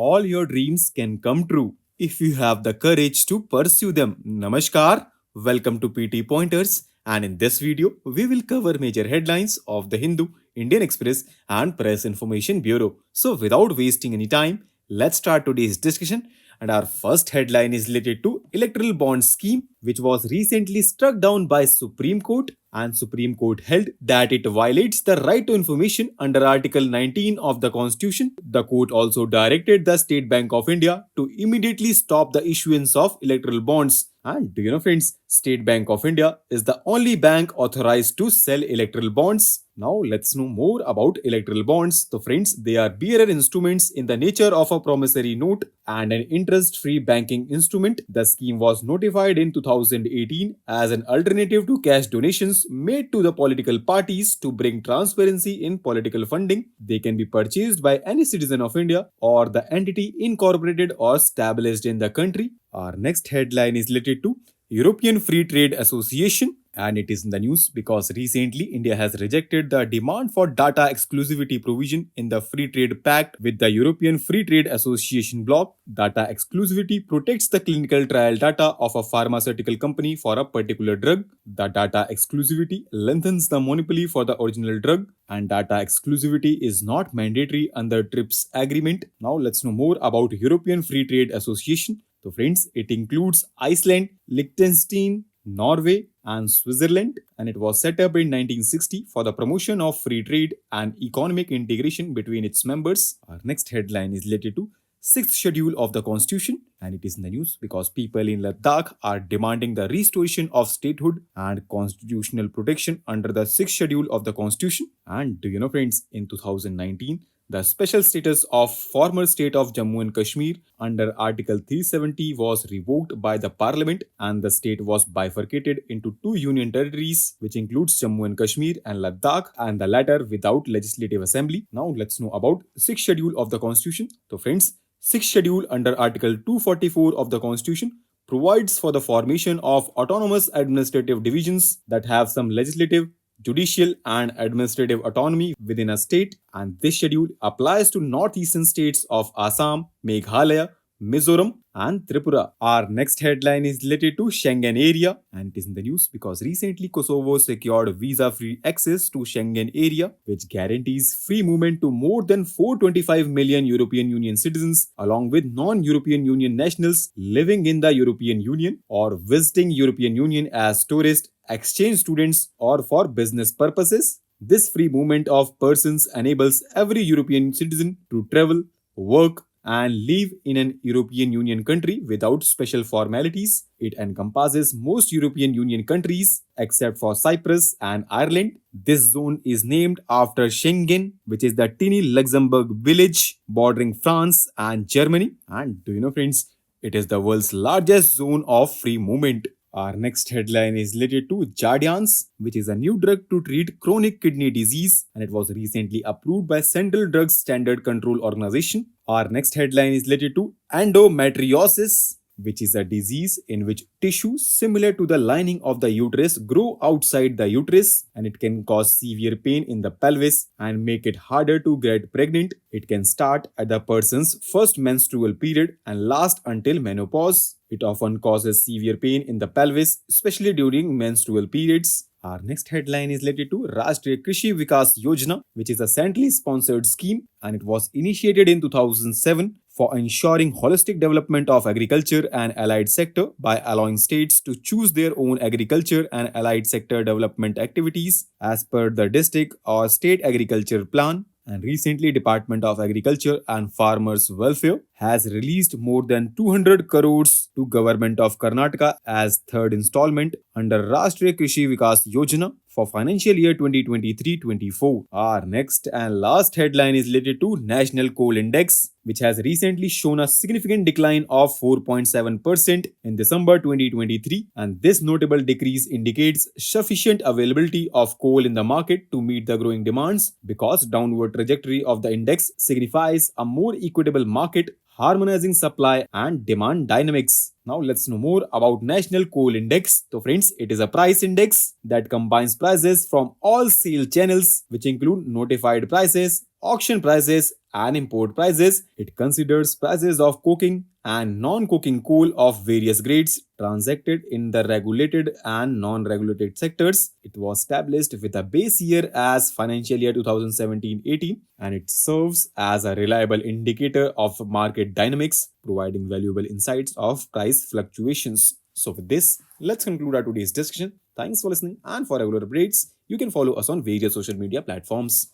all your dreams can come true if you have the courage to pursue them. Namaskar, welcome to PT Pointers, and in this video, we will cover major headlines of the Hindu, Indian Express, and Press Information Bureau. So, without wasting any time, let's start today's discussion. And our first headline is related to electoral bond scheme, which was recently struck down by Supreme Court, and Supreme Court held that it violates the right to information under Article 19 of the Constitution. The court also directed the State Bank of India to immediately stop the issuance of electoral bonds. And do you know, friends, State Bank of India is the only bank authorized to sell electoral bonds. Now let's know more about electoral bonds. So friends, they are bearer instruments in the nature of a promissory note and an interest-free banking instrument. The scheme was notified in 2018 as an alternative to cash donations made to the political parties to bring transparency in political funding. They can be purchased by any citizen of India or the entity incorporated or established in the country. Our next headline is related to European Free Trade Association, and it is in the news because recently India has rejected the demand for data exclusivity provision in the Free Trade Pact with the European Free Trade Association bloc. Data exclusivity protects the clinical trial data of a pharmaceutical company for a particular drug. The data exclusivity lengthens the monopoly for the original drug, and data exclusivity is not mandatory under TRIPS agreement. Now let's know more about European Free Trade Association. So friends, it includes Iceland, Liechtenstein, Norway, and Switzerland, and it was set up in 1960 for the promotion of free trade and economic integration between its members. Our next headline is related to 6th schedule of the Constitution, and it is in the news because people in Ladakh are demanding the restoration of statehood and constitutional protection under the 6th schedule of the Constitution. And do you know, friends, in 2019, the special status of former state of Jammu and Kashmir under Article 370 was revoked by the parliament, and the state was bifurcated into two union territories, which includes Jammu and Kashmir and Ladakh, and the latter without legislative assembly. Now let's know about 6th schedule of the Constitution. So friends, 6th schedule under Article 244 of the Constitution provides for the formation of autonomous administrative divisions that have some legislative, judicial and administrative autonomy within a state, and this schedule applies to northeastern states of Assam, Meghalaya, Mizoram and Tripura. Our next headline is related to Schengen area, and it is in the news because recently Kosovo secured visa-free access to Schengen area, which guarantees free movement to more than 425 million European Union citizens along with non-European Union nationals living in the European Union or visiting European Union as tourists, exchange students or for business purposes. This free movement of persons enables every European citizen to travel, work and live in an European Union country without special formalities. It encompasses most European Union countries except for Cyprus and Ireland. This zone is named after Schengen, which is the tiny Luxembourg village bordering France and Germany. And do you know, friends, it is the world's largest zone of free movement. Our next headline is related to Jardiance, which is a new drug to treat chronic kidney disease, and it was recently approved by Central Drugs Standard Control Organization. Our next headline is related to endometriosis, which is a disease in which tissues similar to the lining of the uterus grow outside the uterus, and it can cause severe pain in the pelvis and make it harder to get pregnant. It can start at the person's first menstrual period and last until menopause. It often causes severe pain in the pelvis, especially during menstrual periods. Our next headline is related to Rashtriya Krishi Vikas Yojana, which is a centrally sponsored scheme, and it was initiated in 2007 for ensuring holistic development of agriculture and allied sector by allowing states to choose their own agriculture and allied sector development activities as per the district or state agriculture plan. And recently, Department of Agriculture and Farmers Welfare has released more than 200 crores to Government of Karnataka as third installment under Rashtriya Krishi Vikas Yojana for financial year 2023-24. Our next and last headline is related to National Coal Index, which has recently shown a significant decline of 4.7% in December 2023, and this notable decrease indicates sufficient availability of coal in the market to meet the growing demands, because downward trajectory of the index signifies a more equitable market, harmonizing supply and demand dynamics. Now let's know more about National Coal Index. So friends, it is a price index that combines prices from all sale channels, which include notified prices, auction prices, and import prices. It considers prices of coking and non-coking coal of various grades transacted in the regulated and non-regulated sectors. It was established with a base year as financial year 2017-18, and it serves as a reliable indicator of market dynamics, providing valuable insights of price fluctuations. So with this, let's conclude our today's discussion. Thanks for listening, and for regular updates, you can follow us on various social media platforms.